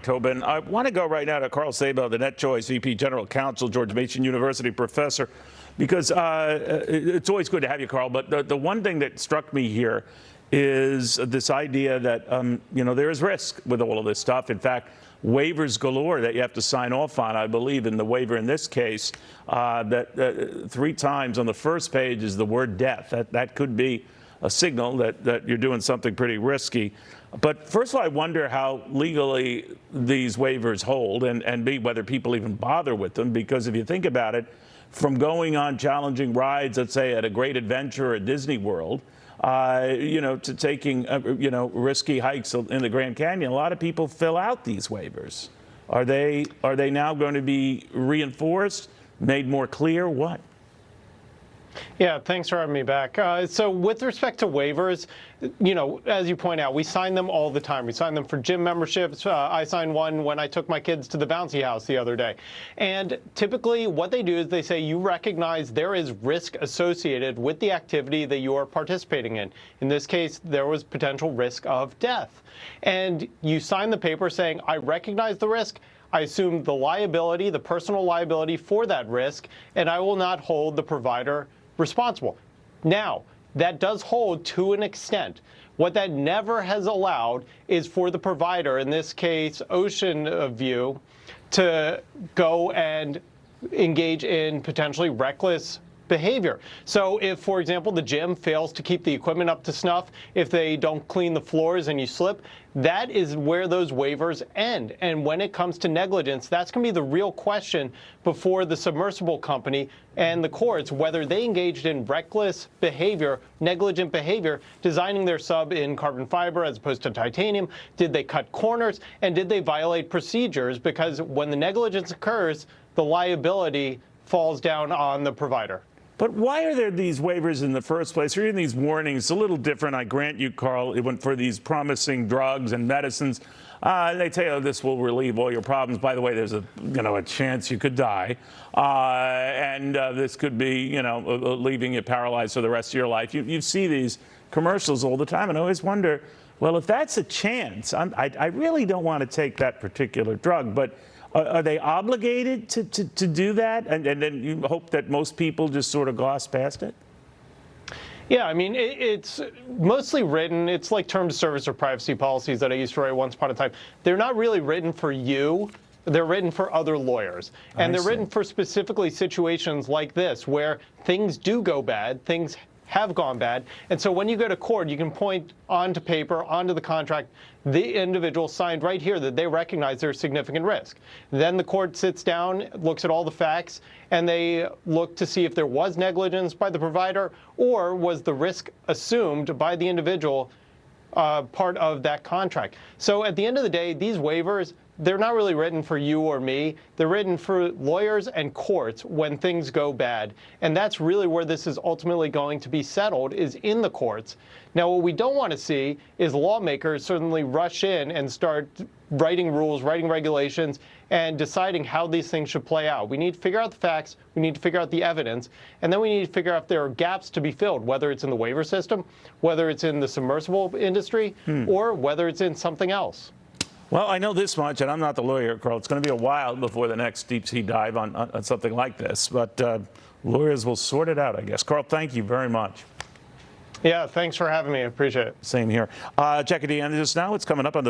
Tobin. I want to go right now to Carl Sabo, the NetChoice VP General Counsel, George Mason University professor, because it's always good to have you, Carl. But the one thing that struck me here is this idea that, there is risk with all of this stuff. In fact, waivers galore that you have to sign off on. I believe in the waiver in this case, that 3 times on the first page is the word death. That could be a signal that you're doing something pretty risky. But first of all, I wonder how legally these waivers hold, and B, whether people even bother with them, because if you think about it, from going on challenging rides, let's say at a Great Adventure or Disney World, to taking, risky hikes in the Grand Canyon, a lot of people fill out these waivers. Are they now going to be reinforced, made more clear? What? Yeah, thanks for having me back. So with respect to waivers, as you point out, we sign them all the time. We sign them for gym memberships. I signed one when I took my kids to the bouncy house the other day. And typically what they do is they say you recognize there is risk associated with the activity that you are participating in. In this case, there was potential risk of death. And you sign the paper saying, I recognize the risk. I assume the liability, the personal liability for that risk, and I will not hold the provider responsible. Now, that does hold to an extent. What that never has allowed is for the provider, in this case, Ocean View, to go and engage in potentially reckless behavior. So if, for example, the gym fails to keep the equipment up to snuff, if they don't clean the floors and you slip, that is where those waivers end. And when it comes to negligence, that's going to be the real question before the submersible company and the courts, whether they engaged in reckless behavior, negligent behavior, designing their sub in carbon fiber as opposed to titanium. Did they cut corners? And did they violate procedures? Because when the negligence occurs, the liability falls down on the provider. But why are there these waivers in the first place, or even these warnings? It's a little different, I grant you, Carl, even for these promising drugs and medicines. They tell you, this will relieve all your problems. By the way, there's a chance you could die. And this could be, leaving you paralyzed for the rest of your life. You see these commercials all the time, and I always wonder, well, if that's a chance, I really don't want to take that particular drug, but are they obligated to do that? And then you hope that most people just sort of gloss past it? Yeah, I mean, it's mostly written. It's like terms of service or privacy policies that I used to write once upon a time. They're not really written for you. They're written for other lawyers. And they're written for specifically situations like this, where things do go bad, things have gone bad. And so when you go to court, you can point onto paper, onto the contract, the individual signed right here that they recognize there's significant risk. Then the court sits down, looks at all the facts, and they look to see if there was negligence by the provider or was the risk assumed by the individual part of that contract. So at the end of the day, these waivers, they're not really written for you or me. They're written for lawyers and courts when things go bad. And that's really where this is ultimately going to be settled, is in the courts. Now, what we don't want to see is lawmakers certainly rush in and start writing rules, writing regulations, and deciding how these things should play out. We need to figure out the facts, we need to figure out the evidence, and then we need to figure out if there are gaps to be filled, whether it's in the waiver system, whether it's in the submersible industry, or whether it's in something else. Well, I know this much, and I'm not the lawyer, Carl. It's going to be a while before the next deep sea dive on something like this. But lawyers will sort it out, I guess. Carl, thank you very much. Yeah, thanks for having me. I appreciate it. Same here. Jackie DeAngelis now. It's coming up on the